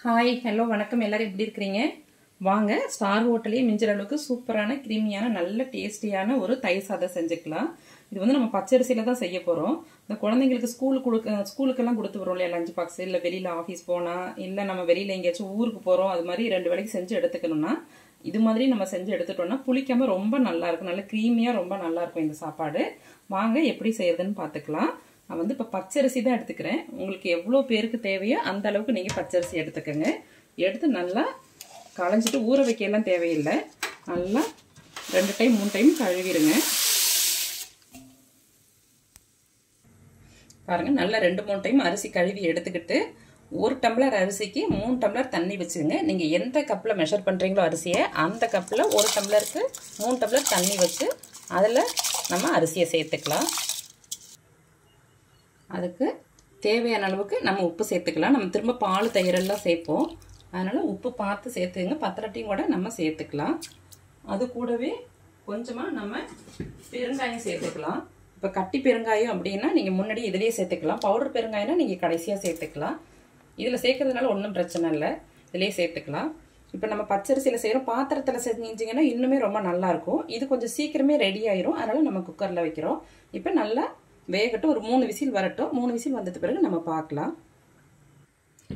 Hi hello வணக்கம் எல்லாரும் எப்படி இருக்கீங்க? வாங்க ஸ்டார் ஹோட்டலே மிஞ்சுற அளவுக்கு சூப்பரான கிரீமியான நல்ல டேஸ்டியான ஒரு தயிர் சாதம் செஞ்சுக்கலாம். இது வந்து நம்ம பச்சரிசியில தான் செய்ய போறோம். இந்த குழந்தைங்களுக்கு ஸ்கூலுக்கெல்லாம் கொடுத்து வரோம் இல்லையா, லஞ்ச் பாக்ஸ், இல்லை வெளியில ஆஃபீஸ் போனா, இல்லை நம்ம வெளியில எங்கேயாச்சும் ஊருக்கு போறோம், அது மாதிரி 2 வேளைக்கு செஞ்சு எடுத்துக்கணும்னா இது மாதிரி நம்ம செஞ்சு எடுத்துட்டோம்னா புளிக்காம ரொம்ப நல்லா இருக்கும், நல்ல கிரீமியா ரொம்ப நல்லா இருக்கும் இந்த சாப்பாடு. வாங்க எப்படி செய்யறதுன்னு பார்த்துக்கலாம். நான் வந்து இப்போ பச்சரிசி தான் எடுத்துக்கிறேன். உங்களுக்கு எவ்வளோ பேருக்கு தேவையோ அந்த அளவுக்கு நீங்கள் பச்சரிசி எடுத்துக்கோங்க. எடுத்து நல்லா களைஞ்சிட்டு ஊற வைக்கலாம் தேவையில்லை. நல்லா 2 டைம் 3 டைம் கழுவிடுங்க. பாருங்கள், நல்லா 2-3 டைம் அரிசி கழுவி எடுத்துக்கிட்டு 1 டம்ளர் அரிசிக்கு 3 டம்ளர் தண்ணி வச்சுருங்க. நீங்கள் எந்த கப்பில் மெஷர் பண்ணுறீங்களோ அரிசியை அந்த கப்பில் 1 டம்ளருக்கு 3 டம்ளர் தண்ணி வச்சு அதில் நம்ம அரிசியை சேர்த்துக்கலாம். அதுக்கு தேவையான அளவுக்கு நம்ம உப்பு சேர்த்துக்கலாம். நம்ம திரும்ப பால் தயிரெல்லாம் சேர்ப்போம், அதனால் உப்பு பார்த்து சேர்த்துங்க. பத்திரட்டையும் கூட நம்ம சேர்த்துக்கலாம். அது கூடவே கொஞ்சமாக நம்ம பெருங்காயம் சேர்த்துக்கலாம். இப்போ கட்டி பெருங்காயம் அப்படின்னா நீங்கள் முன்னாடி இதிலேயே சேர்த்துக்கலாம். பவுடர் பெருங்காயம்னா நீங்கள் கடைசியாக சேர்த்துக்கலாம். இதில் சேர்க்கறதுனால ஒன்றும் பிரச்சனை இல்லை, இதிலே சேர்த்துக்கலாம். இப்போ நம்ம பச்சரிசியில் செய்கிறோம், பாத்திரத்தில் செஞ்சிங்கன்னா இன்னுமே ரொம்ப நல்லாயிருக்கும். இது கொஞ்சம் சீக்கிரமே ரெடி ஆயிரும், அதனால் நம்ம குக்கரில் வைக்கிறோம். இப்போ நல்லா வேகட்டும், ஒரு 3 விசில் வரட்டும். 3 விசில் வந்தது பிறகு நம்ம பார்க்கலாம்.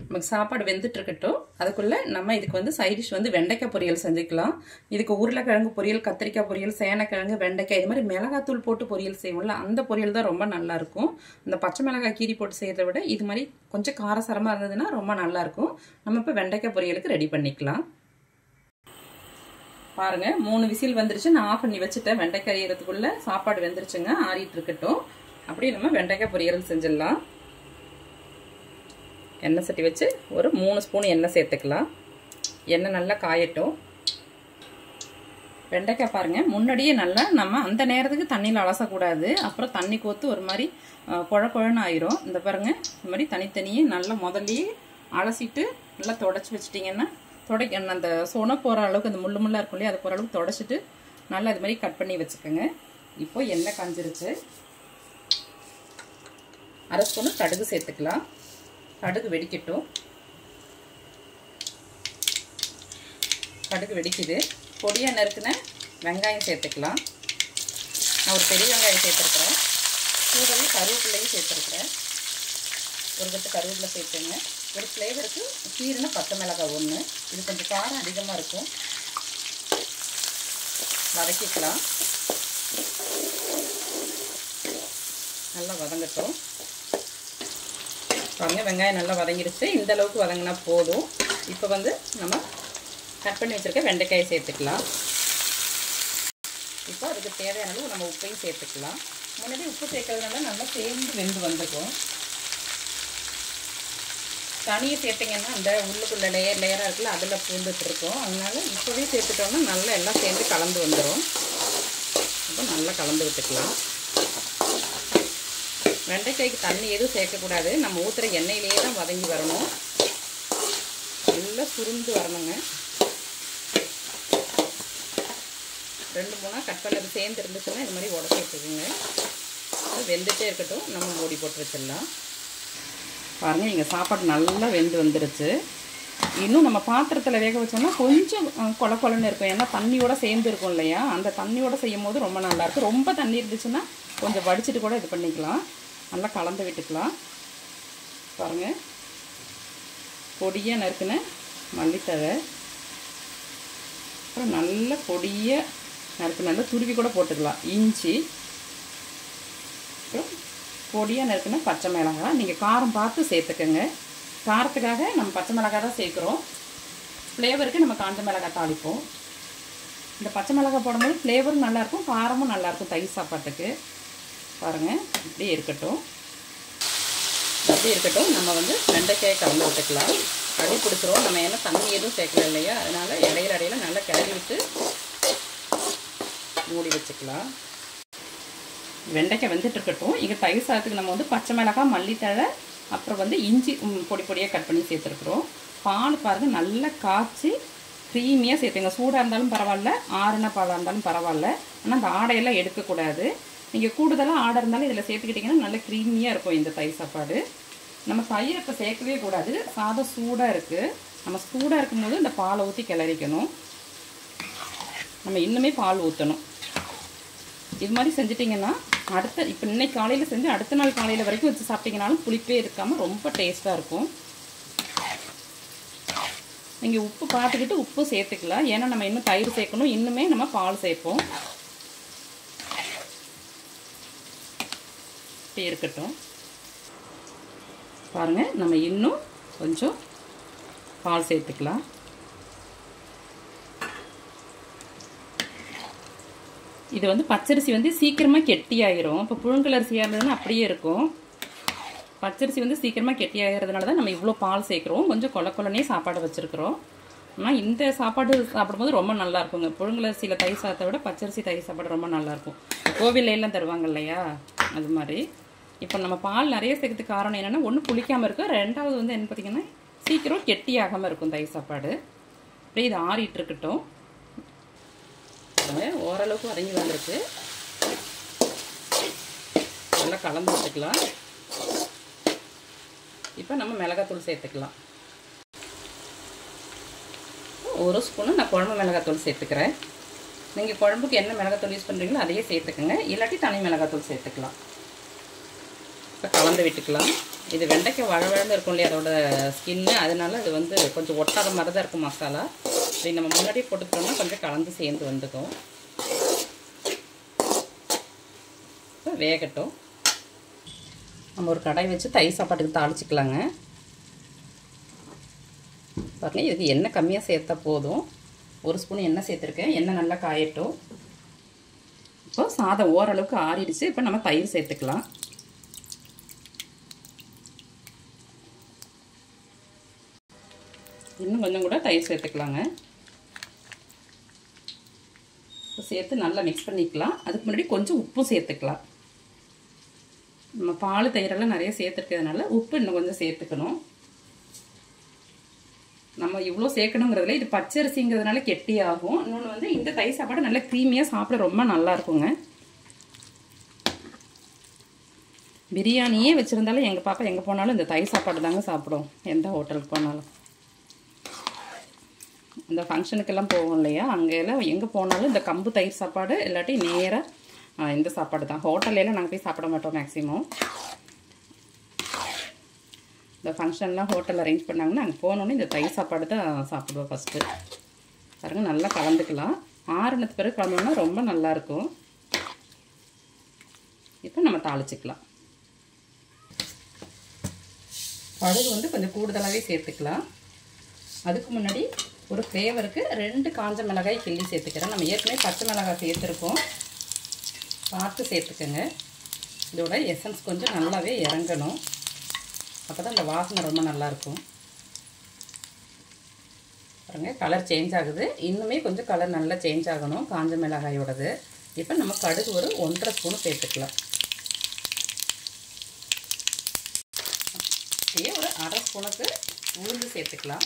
நமக்கு சாப்பாடு வெந்துட்டு இருக்கட்டும். அதுக்குள்ளே நம்ம இதுக்கு வந்து சைடிஷ் வந்து வெண்டைக்காய் பொரியல் செஞ்சுக்கலாம். இதுக்கு உருளைக்கிழங்கு பொரியல், கத்திரிக்காய் பொரியல், சேனக்கிழங்கு, வெண்டைக்காய், இது மாதிரி மிளகாத்தூள் போட்டு பொரியல் செய்வோம்ல, அந்த பொரியல் தான் ரொம்ப நல்லாயிருக்கும். இந்த பச்சை மிளகாய் கீரி போட்டு செய்கிறத விட இது மாதிரி கொஞ்சம் காரசாரமாக இருந்ததுன்னா ரொம்ப நல்லாயிருக்கும். நம்ம இப்போ வெண்டைக்காய் பொரியலுக்கு ரெடி பண்ணிக்கலாம். பாருங்கள், 3 விசில் வந்துருச்சு. நான் ஆஃப் பண்ணி வச்சுட்டேன். வெண்டைக்காய் ஈரத்துக்குள்ளே சாப்பாடு வெந்துருச்சுங்க, ஆறிட்டு இருக்கட்டும். அப்படியே நம்ம வெண்டைக்காய் பொரியல் செஞ்சிடலாம். எண்ணெய் சட்டி வச்சு ஒரு 3 ஸ்பூன் எண்ணெய் சேர்த்துக்கலாம். எண்ணெய் நல்லா காயட்டும். வெண்டைக்காய் பாருங்கள், முன்னாடியே நல்லா நம்ம அந்த நேரத்துக்கு தண்ணியில் அலசக்கூடாது, அப்புறம் தண்ணி கோத்து ஒரு மாதிரி குழன்னு ஆயிரும். இந்த பாருங்கள், இந்த மாதிரி தனித்தனியே நல்லா முதல்லையே அலசிட்டு நல்லா தொடச்சி வச்சிட்டிங்கன்னா அந்த சொனை போகிற அளவுக்கு, அந்த முள்ளாக இருக்கும் இல்லையா, அது போகிற அளவுக்கு தொடச்சிட்டு நல்லா இது மாதிரி கட் பண்ணி வச்சுக்கோங்க. இப்போ எண்ணெய் காஞ்சிருச்சு. 1/2 ஸ்பூன் கடுகு சேர்த்துக்கலாம். கடுகு வெடிக்கட்டும். கடுகு வெடிக்குது. பொடியாக நறுக்குன வெங்காயம் சேர்த்துக்கலாம். நான் ஒரு பெரிய வெங்காயம் சேர்த்துருக்குறேன். கூடவே கருவேப்பிலையும் சேர்த்துருக்குறேன். ஒரு கட்டு கருவேப்பிலை சேர்த்துங்க. ஒரு ஃப்ளேவருக்கு கீரைனா பச்சை மிளகாய் 1. இது கொஞ்சம் காரம் அதிகமாக இருக்கும். வதக்கிக்கலாம். நல்லா வதங்கட்டும். பாருங்க, வெங்காயம் நல்லா வதங்கிடுச்சு. இந்த அளவுக்கு வதங்கினா போதும். இப்போ வந்து நம்ம கட் பண்ணி வச்சுருக்க வெண்டைக்காயை சேர்த்துக்கலாம். இப்போ அதுக்கு தேவையான அளவு நம்ம உப்பையும் சேர்த்துக்கலாம். முன்னாடி உப்பு சேர்க்கறதுனால நல்லா சேர்ந்து வெந்து வந்துடும். தனியை சேர்த்திங்கன்னா அந்த உள்ளுக்குள்ளே லேயராக இருக்குல்ல, அதில் பூந்துட்டு இருக்கும். அதனால இப்போவே சேர்த்துட்டோம்னா நல்லா எல்லாம் சேர்ந்து கலந்து வந்துடும். இப்போ நல்லா கலந்து விட்டுக்கலாம். வெண்டைக்காய்க்கு தண்ணி எதுவும் சேர்க்கக்கூடாது. நம்ம ஊற்றுற எண்ணெயிலேயே தான் வதங்கி வரணும். நல்லா சுருண்டு வரணுங்க. 2-3 கட் பண்ணது சேர்ந்து இருந்துச்சுன்னா இது மாதிரி உடச்சி வச்சுக்கோங்க. வெந்துட்டே இருக்கட்டும். நம்ம மூடி போட்டு வச்சிடலாம். பாருங்கள், இங்கே சாப்பாடு நல்லா வெந்து வந்துருச்சு. இன்னும் நம்ம பாத்திரத்தில் வேக வச்சோம்னா கொஞ்சம் கொலன்னு இருக்கும், ஏன்னா தண்ணியோட சேர்ந்து இருக்கும் இல்லையா, அந்த தண்ணியோட செய்யும் போது ரொம்ப நல்லாயிருக்கும். ரொம்ப தண்ணி இருந்துச்சுன்னா கொஞ்சம் வடிச்சிட்டு கூட இது பண்ணிக்கலாம். நல்லா கலந்து விட்டுக்கலாம். பாருங்கள், பொடியாக நறுக்குன மல்லித்தழை, அப்புறம் நல்ல பொடியாக நறுக்குன துருவி கூட போட்டுக்கலாம். இஞ்சி, அப்புறம் பொடியாக நறுக்குன பச்சை மிளகாய். நீங்கள் காரம் பார்த்து சேர்த்துக்கோங்க. காரத்துக்காக நம்ம பச்சை மிளகாய் தான் சேர்க்குறோம். ஃப்ளேவருக்கு நம்ம காஞ்ச மிளகாய் தாளிப்போம். இந்த பச்சை மிளகாய் போடும்போது ஃப்ளேவரும் நல்லாயிருக்கும், காரமும் நல்லாயிருக்கும் தயிர் சாப்பாட்டுக்கு. பாருங்கள், இப்படியே இருக்கட்டும். அப்படியே இருக்கட்டும். நம்ம வந்து வெண்டைக்காயை கலந்து விட்டுக்கலாம். அடி பிடிச்சிரும். நம்ம ஏன்னா தண்ணி எதுவும் சேர்க்கல இல்லையா, அதனால் இடையில நல்லா கிளறி விட்டு மூடி வச்சுக்கலாம். வெண்டைக்காய் வெந்துட்டு இருக்கட்டும். இங்கே தயிர் சாதத்துக்கு நம்ம வந்து பச்சை மிளகாய், மல்லித்தழை, அப்புறம் வந்து இஞ்சி பொடி பொடியாக கட் பண்ணி சேர்த்துருக்குறோம். பால் பாருங்கள் நல்லா காய்ச்சி க்ரீமியாக சேர்த்துங்க. சூடாக இருந்தாலும் பரவாயில்ல, ஆறுன பாலாக இருந்தாலும் பரவாயில்ல, ஆனால் அந்த ஆடையெல்லாம் எடுக்கக்கூடாது. நீங்கள் கூடுதலாக ஆடை இருந்தாலும் இதில் சேர்த்துக்கிட்டிங்கன்னா நல்ல க்ரீமியாக இருக்கும் இந்த தயிர் சாப்பாடு. நம்ம தயிர் இப்போ சேர்க்கவே கூடாது, சாதம் சூடாக இருக்குது. நம்ம சூடாக இருக்கும்போது இந்த பாலை ஊற்றி கிளறிக்கணும். நம்ம இன்னுமே பால் ஊற்றணும். இது மாதிரி செஞ்சிட்டிங்கன்னா இப்போ இன்னைக்கு காலையில் செஞ்சு அடுத்த நாள் காலையில் வரைக்கும் வச்சு சாப்பிட்டிங்கனாலும் புளிப்பே இருக்காமல் ரொம்ப டேஸ்ட்டாக இருக்கும். நீங்கள் உப்பு பார்த்துக்கிட்டு உப்பு சேர்த்துக்கலாம். ஏன்னா நம்ம இன்னும் தயிர் சேர்க்கணும், இன்னுமே நம்ம பால் சேர்ப்போம். இப்படி இருக்கட்டும். பாருங்கள், நம்ம இன்னும் கொஞ்சம் பால் சேர்த்துக்கலாம். இது வந்து பச்சரிசி வந்து சீக்கிரமாக கெட்டியாயிரும். இப்போ புழுங்கலரிசியாக இருந்ததுன்னா அப்படியே இருக்கும். பச்சரிசி வந்து சீக்கிரமாக கெட்டியாகிறதுனால தான் நம்ம இவ்வளோ பால் சேர்க்குறோம். கொஞ்சம் கொல கொலனே சாப்பாடு வச்சுருக்குறோம். ஆனால் இந்த சாப்பாடு சாப்பிடும்போது ரொம்ப நல்லாயிருக்குங்க. புழுங்கலரிசியில் தயிர் சாதத்தை விட பச்சரிசி தயிர் சாப்பாடு ரொம்ப நல்லாயிருக்கும். கோவில்ல எல்லாம் தருவாங்க இல்லையா, அது மாதிரி. இப்போ நம்ம பால் நிறைய சேர்க்கறதுக்கு காரணம் என்னென்னா, ஒன்று புளிக்காமல் இருக்கும், ரெண்டாவது வந்து என்ன பார்த்திங்கன்னா சீக்கிரம் கெட்டியாகாமல் இருக்கும் தயிர் சாப்பாடு. அப்படியே இது ஆறிட்டு இருக்கட்டும். ஓரளவுக்கு வதங்கி வந்திருக்கு. நல்லா கலந்து வச்சுக்கலாம். இப்போ நம்ம மிளகாத்தூள் சேர்த்துக்கலாம். ஒரு ஸ்பூனு நான் குழம்பு மிளகாத்தூள் சேர்த்துக்கிறேன். நீங்கள் குழம்புக்கு என்ன மிளகாத்தூள் யூஸ் பண்ணுறீங்களோ அதையே சேர்த்துக்கோங்க, இல்லாட்டி தனி மிளகாத்தூள் சேர்த்துக்கலாம். இப்போ கலந்து விட்டுக்கலாம். இது வெண்டைக்காய் வழவழன்னு இருக்கும் இல்லையா, அதோட ஸ்கின்னு, அதனால அது வந்து கொஞ்சம் ஒட்டாத மாதிரி தான் இருக்கும் மசாலா. இது நம்ம முன்னாடியே போட்டுக்கிட்டோம்னா கொஞ்சம் கலந்து சேர்ந்து வந்துக்கும். இப்போ வேகட்டும். நம்ம ஒரு கடாய் வச்சு தயிர் சாப்பாட்டுக்கு தாளிச்சிக்கலாங்க. பாருங்கள், இதுக்கு எண்ணெய் கம்மியாக சேர்த்தா போதும். ஒரு ஸ்பூன் எண்ணெய் சேர்த்துருக்கேன். எண்ணெய் நல்லா காயட்டும். இப்போ சாதம் ஓரளவுக்கு ஆறிடுச்சு. இப்போ நம்ம தயிர் சேர்த்துக்கலாம். இன்னும் கொஞ்சம் கூட தயிர் சேர்த்துக்கலாங்க. சேர்த்து நல்லா மிக்ஸ் பண்ணிக்கலாம். அதுக்கு முன்னாடி கொஞ்சம் உப்பும் சேர்த்துக்கலாம். நம்ம பால் தயிரெல்லாம் நிறைய சேர்த்துருக்கிறதுனால உப்பு இன்னும் கொஞ்சம் சேர்த்துக்கணும். நம்ம இவ்வளோ சேர்க்கணுங்கிறதுல இது பச்சரிசிங்கிறதுனால கெட்டி ஆகும். இன்னொன்று வந்து இந்த தயிர் சாப்பாடு நல்லா க்ரீமியாக சாப்பிட ரொம்ப நல்லா இருக்குங்க. பிரியாணியே வச்சுருந்தாலும் எங்கள் பாப்பா எங்கே போனாலும் இந்த தயிர் சாப்பாடு தாங்க சாப்பிடும். எந்த ஹோட்டலுக்கு போனாலும், இந்த ஃபங்க்ஷனுக்கெல்லாம் போவோம் இல்லையா, அங்கெல்லாம் எங்கே போனாலும் இந்த கம்பு தயிர் சாப்பாடு இல்லாட்டி நேராக இந்த சாப்பாடு தான். ஹோட்டல்லாம் நாங்கள் போய் சாப்பிட மாட்டோம் மேக்ஸிமம். இந்த ஃபங்க்ஷன்லாம் ஹோட்டல் அரேஞ்ச் பண்ணாங்கன்னா அங்கே போனோன்னே இந்த தயிர் சாப்பாடு தான் சாப்பிடுவோம் ஃபஸ்ட்டு. பாருங்கள், நல்லா கலந்துக்கலாம். ஆறுனத்து பிறகு கலந்தோம்னா ரொம்ப நல்லாயிருக்கும். இப்போ நம்ம தாளிச்சிக்கலாம். கடுகு வந்து கொஞ்சம் கூடுதலாகவே சேர்த்துக்கலாம். அதுக்கு முன்னாடி ஒரு ஃப்ளேவருக்கு 2 காஞ்ச மிளகாய் கிள்ளி சேர்த்துக்கிறேன். நம்ம ஏற்கனவே பச்சை மிளகாய் சேர்த்துருக்கோம், பார்த்து சேர்த்துக்கோங்க. இதோட எசன்ஸ் கொஞ்சம் நல்லாவே இறங்கணும். அப்போ தான் இந்த வாசனை ரொம்ப நல்லாயிருக்கும். பாருங்கள், கலர் சேஞ்ச் ஆகுது. இன்னுமே கொஞ்சம் கலர் நல்லா சேஞ்ச் ஆகணும் காஞ்ச மிளகாயோடது. இப்போ நம்ம கடுகு ஒரு 1.5 ஸ்பூன் சேர்த்துக்கலாம். அப்படியே ஒரு 1/2 ஸ்பூனுக்கு உளுந்து சேர்த்துக்கலாம்.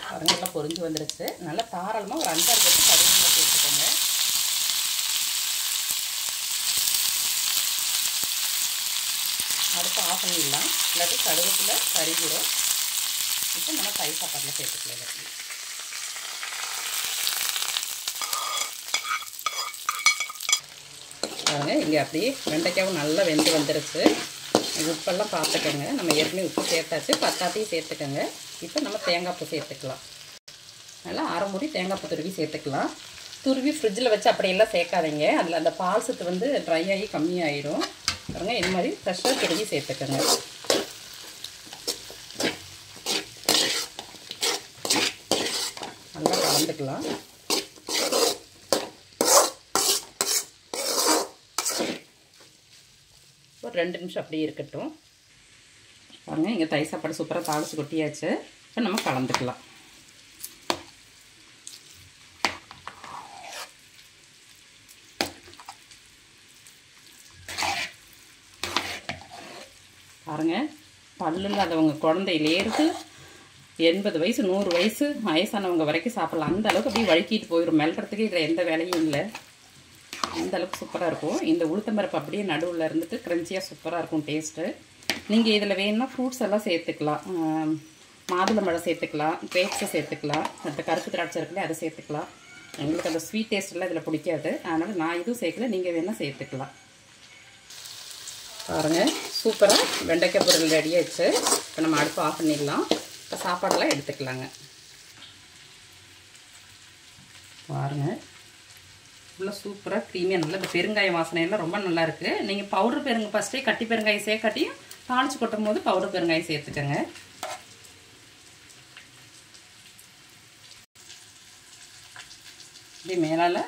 பாருங்கள், நல்லா பொரிஞ்சு வந்துருச்சு. நல்லா தாராளமாக ஒரு 5-6 கட்டு கருவேப்பிலை சேர்த்துக்கோங்க. அடுப்பு ஆஃப் பண்ணிடலாம், இல்லாட்டி கருவேப்பிலை கருகிடும். இப்போ நம்ம தயிர் சாப்பாட்டில் சேர்த்துக்கலாம். பாருங்கள், இங்கே அப்படியே வெண்டைக்காவும் நல்லா வெந்து வந்துருச்சு. உப்பெல்லாம் பார்த்துக்கோங்க. நம்ம ஏற்கனவே உப்பு சேர்த்தாச்சு, பத்தாத்தையும் சேர்த்துக்கோங்க. இப்போ நம்ம தேங்காய் பூ சேர்த்துக்கலாம். நல்லா அரை மூடி தேங்காய் பூ துருவி சேர்த்துக்கலாம். துருவி ஃப்ரிட்ஜில் வச்சு அப்படியெல்லாம் சேர்க்காதீங்க. அதில் அந்த பால் சத்து வந்து ட்ரை ஆகி கம்மியாயிடும். பாருங்கள், இது மாதிரி ஃப்ரெஷ்ஷாக துருவி சேர்த்துக்கோங்க. நல்லா கலந்துக்கலாம். ஒரு 2 நிமிஷம் அப்படியே இருக்கட்டும். பாருங்கள், இங்கே தயிர் சாப்பாடு சூப்பராக தாளித்து கொட்டியாச்சு. இப்போ நம்ம கலந்துக்கலாம். பாருங்கள், பல்லு இல்லாதவங்க குழந்தையிலேருந்து 80 வயசு 100 வயசு வயசானவங்க வரைக்கும் சாப்பிட்லாம். அந்த அளவுக்கு அப்படியே வழுக்கிட்டு போயிடும். மெல்றதுக்கு இதில் எந்த வேலையும் இல்லை. அந்த அளவுக்கு சூப்பராக இருக்கும். இந்த உளுத்தம்பருப்பு அப்படியே நடுவில் இருந்துட்டு க்ரன்ச்சியாக சூப்பராக இருக்கும் டேஸ்ட்டு. நீங்கள் இதில் வேணும்னா ஃப்ரூட்ஸ் எல்லாம் சேர்த்துக்கலாம். மாதுளம்பழம் சேர்த்துக்கலாம், கிரேப்ஸை சேர்த்துக்கலாம், அந்த கருப்பு திராட்சை இருக்குல்ல அதை சேர்த்துக்கலாம். எங்களுக்கு அந்த ஸ்வீட் டேஸ்ட்லாம் இதில் பிடிக்காது, அதனால் நான் இதுவும் சேர்க்கல, நீங்கள் வேணால் சேர்த்துக்கலாம். பாருங்கள், சூப்பராக வெண்டைக்காய் பொரியல் ரெடியாகிடுச்சு. இப்போ நம்ம அடுப்பு ஆஃப் பண்ணிடலாம். இப்போ சாப்பாடெல்லாம் எடுத்துக்கலாங்க. பாருங்கள், இவ்வளோ சூப்பராக க்ரீமியாக நல்லா இந்த பெருங்காய வாசனையெல்லாம் ரொம்ப நல்லாயிருக்கு. நீங்கள் பவுடர் ஃபஸ்ட்டே கட்டி பெருங்காயம் சேர்க்காட்டியும் தாளித்து கொட்டும் போது பவுடர் பெருங்காயம் சேர்த்துக்கோங்க. இப்படி மேலால்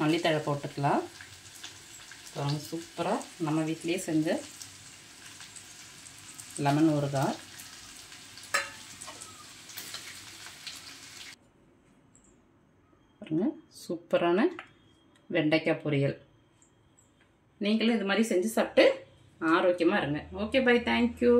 மல்லித்தழை போட்டுக்கலாம். சூப்பராக நம்ம வீட்டிலேயே செஞ்ச லெமன் ஊறுகாய். பாருங்க, சூப்பரான வெண்டைக்காய் பொரியல். நீங்களும் இது மாதிரி செஞ்சு சாப்பிட்டு ஆரோக்கியமாக இருங்க. Okay, bye, thank you.